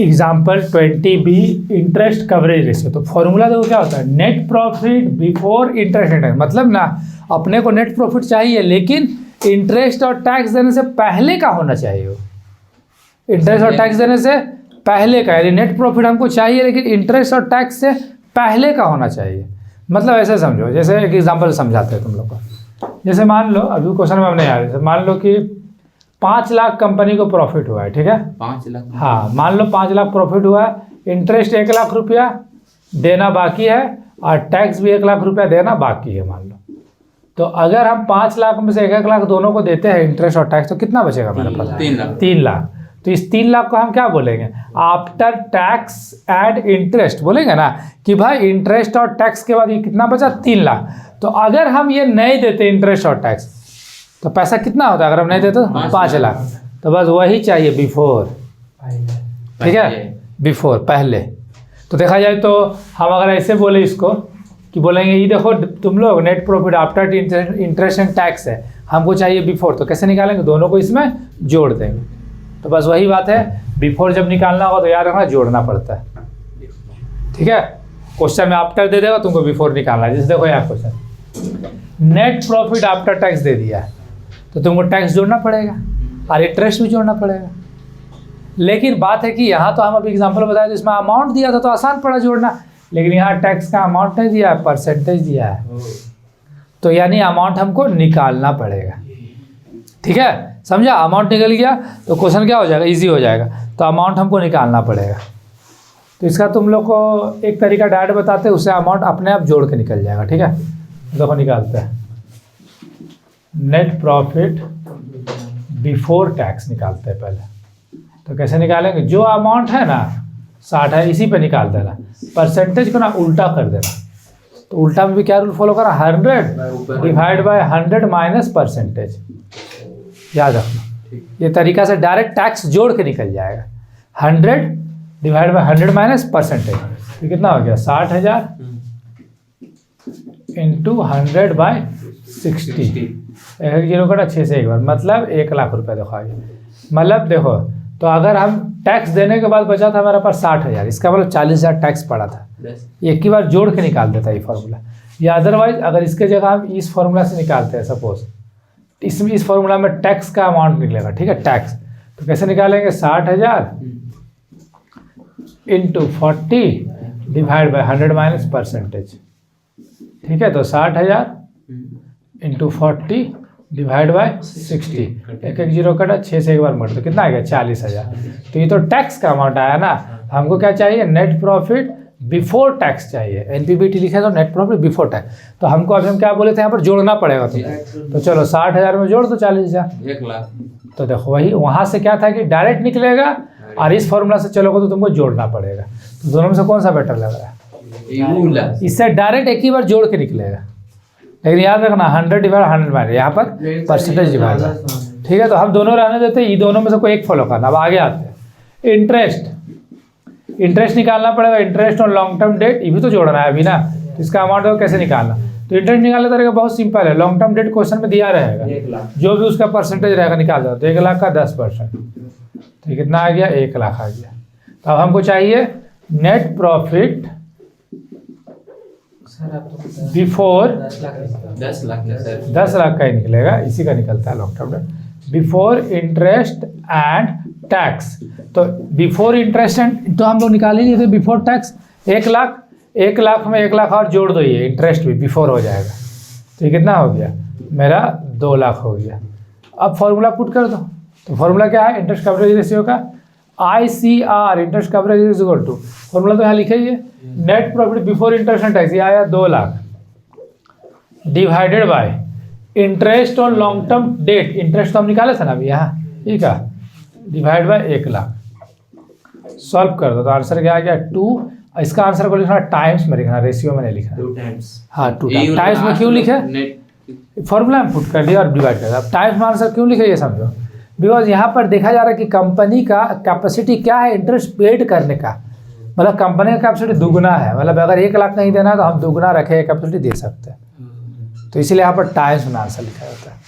Example 20B interest coverage ratio. तो formula देखो क्या होता है, net profit before interest and tax. मतलब ना अपने को नेट प्रॉफिट चाहिए लेकिन इंटरेस्ट और टैक्स देने से पहले का होना चाहिए वो। इंटरेस्ट और टैक्स देने से पहले का, यानी नेट प्रॉफिट हमको चाहिए लेकिन इंटरेस्ट और टैक्स से पहले का होना चाहिए। मतलब ऐसे समझो, जैसे एक एग्जाम्पल समझाते हैं तुम लोग को। जैसे मान लो अभी क्वेश्चन में हमने याद है, मान लो कि 5 लाख कंपनी को प्रॉफिट हुआ है, ठीक है 5 लाख। हाँ, मान लो 5 लाख प्रॉफिट हुआ है, इंटरेस्ट 1 लाख रुपया देना बाकी है और टैक्स भी 1 लाख रुपया देना बाकी है मान लो। तो अगर हम 5 लाख में से 1 लाख दोनों को देते हैं इंटरेस्ट और टैक्स, तो कितना बचेगा हमारे पास? 3 लाख। तो इस 3 लाख को हम क्या बोलेंगे? आफ्टर टैक्स एंड इंटरेस्ट बोलेंगे ना, कि भाई इंटरेस्ट और टैक्स के बाद ये कितना बचा? 3 लाख। तो अगर हम ये नहीं देते इंटरेस्ट और टैक्स तो पैसा कितना होता है? अगर हम नहीं देते तो 5 लाख। तो बस वही चाहिए बिफोर, ठीक है, बिफोर, पहले। तो देखा जाए तो हम अगर ऐसे बोले इसको कि बोलेंगे ये देखो तुम लोग net profit after interest and tax है, हमको चाहिए बिफोर, तो कैसे निकालेंगे? दोनों को इसमें जोड़ देंगे। तो बस वही बात है, बिफोर जब निकालना होगा तो याद रखना जोड़ना पड़ता है, ठीक है। क्वेश्चन में आफ्टर दे देगा, तुमको बिफोर निकालना है। जैसे देखो यहाँ question net profit after tax दे दिया है तो तुमको टैक्स जोड़ना पड़ेगा और इंटरेस्ट भी जोड़ना पड़ेगा। लेकिन बात है कि यहाँ तो हम अभी एग्जांपल बताए तो इसमें अमाउंट दिया था तो आसान पड़ा जोड़ना, लेकिन यहाँ टैक्स का अमाउंट नहीं दिया है, परसेंटेज दिया है। तो यानी अमाउंट हमको निकालना पड़ेगा, ठीक है, समझा? अमाउंट निकल गया तो क्वेश्चन क्या हो जाएगा? इजी हो जाएगा। तो अमाउंट हमको निकालना पड़ेगा। तो इसका तुम लोग को एक तरीका डायरेक्ट बताते हैं, उससे अमाउंट अपने आप जोड़ के निकल जाएगा, ठीक है। देखो निकालते हैं, नेट प्रॉफिट बिफोर टैक्स निकालते हैं पहले। तो कैसे निकालेंगे? जो अमाउंट है ना 60 है, इसी पे निकाल देना, परसेंटेज को ना उल्टा कर देना। तो उल्टा में भी क्या रूल फॉलो करा? 100 डिवाइड बाय 100 माइनस परसेंटेज। याद रखना, ये तरीका से डायरेक्ट टैक्स जोड़ के निकल जाएगा। 100 डिवाइड बाय 100 माइनस परसेंटेज, तो कितना हो गया? 60,000 इंटू 100 बाय 60। 1 जीरो कटा 6 से एक बार, मतलब 1 लाख रुपया। देखो आगे, मतलब देखो, तो अगर हम टैक्स देने के बाद बचा था हमारे पास 60,000, इसका मतलब 40,000 टैक्स पड़ा था। एक ही बार जोड़ के निकाल देता है ये फार्मूला। या अदरवाइज अगर इसके जगह हम इस फार्मूला से निकालते हैं, सपोज इसमें इस फार्मूला में टैक्स का अमाउंट निकलेगा, ठीक है, टैक्स। तो कैसे निकालेंगे? 60,000 into 40 divide by 100 minus percentage, ठीक है। तो 60,000 इंटू 40 डिवाइड बाय 60, 1 जीरो कटा 6 से एक बार मर, तो कितना आ गया? 40,000। तो ये तो टैक्स का अमाउंट आया ना। हमको क्या चाहिए? नेट प्रॉफिट बिफोर टैक्स चाहिए। एनपीबीटी लिखे तो नेट प्रॉफिट बिफोर टैक्स। तो हमको अभी हम क्या बोले थे, यहाँ पर जोड़ना पड़ेगा। तो चलो 60,000 में जोड़ दो 40,000, 1 लाख। तो देखो वही वहाँ से क्या था कि डायरेक्ट निकलेगा, और इस फॉर्मूला से चलोगे तो तुमको जोड़ना पड़ेगा। तो दोनों में से कौन सा बेटर लग रहा है? इससे डायरेक्ट एक ही बार जोड़ के निकलेगा, लेकिन याद रखना 100 डिवाइड 100 माइनस, यहाँ पर परसेंटेज डिवाइड, ठीक है। तो हम दोनों रहने देते हैं, ये दोनों में से कोई एक फॉलो करना। अब आगे आते हैं, इंटरेस्ट निकालना पड़ेगा। इंटरेस्ट और लॉन्ग टर्म डेट, ये भी तो जोड़ना है अभी ना। तो इसका अमाउंट कैसे निकालना? तो इंटरेस्ट निकालने का तरीका बहुत सिंपल है। लॉन्ग टर्म डेट क्वेश्चन में दिया रहेगा, जो भी उसका परसेंटेज रहेगा निकाल दो। तो 1 लाख का 10%, तो कितना आ गया? 1 लाख आ गया। तो अब हमको चाहिए नेट प्रॉफिट बिफोर 10 लाख का सर, 10 लाख का ही निकलेगा, इसी का निकलता है long term date. Before interest and tax, तो बिफोर इंटरेस्ट एंड तो हम लोग निकाल ही लिए थे, बिफोर टैक्स 1 लाख। 1 लाख में 1 लाख और जोड़ दो, ये इंटरेस्ट भी बिफोर हो जाएगा। तो ये कितना हो गया? मेरा 2 लाख हो गया। अब फॉर्मूला पुट कर दो। तो फॉर्मूला क्या है? इंटरेस्ट कवरेज रेशियो का ICR, interest coverage is equal to, formula तो यहाँ लिखे ही है, net profit before interest and tax, ये आया 2 lakh divided by interest on long term debt. Interest तो हम निकाले थे ना अभी यहाँ, ठीक है, डिवाइड बाय 1 लाख। सॉल्व कर दो तो आंसर क्या आ गया? 2। इसका आंसर को लिखना टाइम्स में लिखना, रेशियो में नहीं लिखना। 2 टाइम्स। हाँ 2 टाइम्स में क्यों लिखे? फॉर्मूला में पुट कर दिया और डिवाइड कर दिया। अब टाइम्स में आंसर क्यों लिखे ये समझो। बिकॉज यहाँ पर देखा जा रहा है कि कंपनी का कैपेसिटी क्या है इंटरेस्ट पेड करने का, मतलब कंपनी का कैपेसिटी दुगना है। मतलब अगर 1 लाख नहीं देना तो हम दुगना रखे कैपेसिटी दे सकते हैं। तो इसीलिए यहाँ पर टाइम्स में आंसर लिखा जाता है।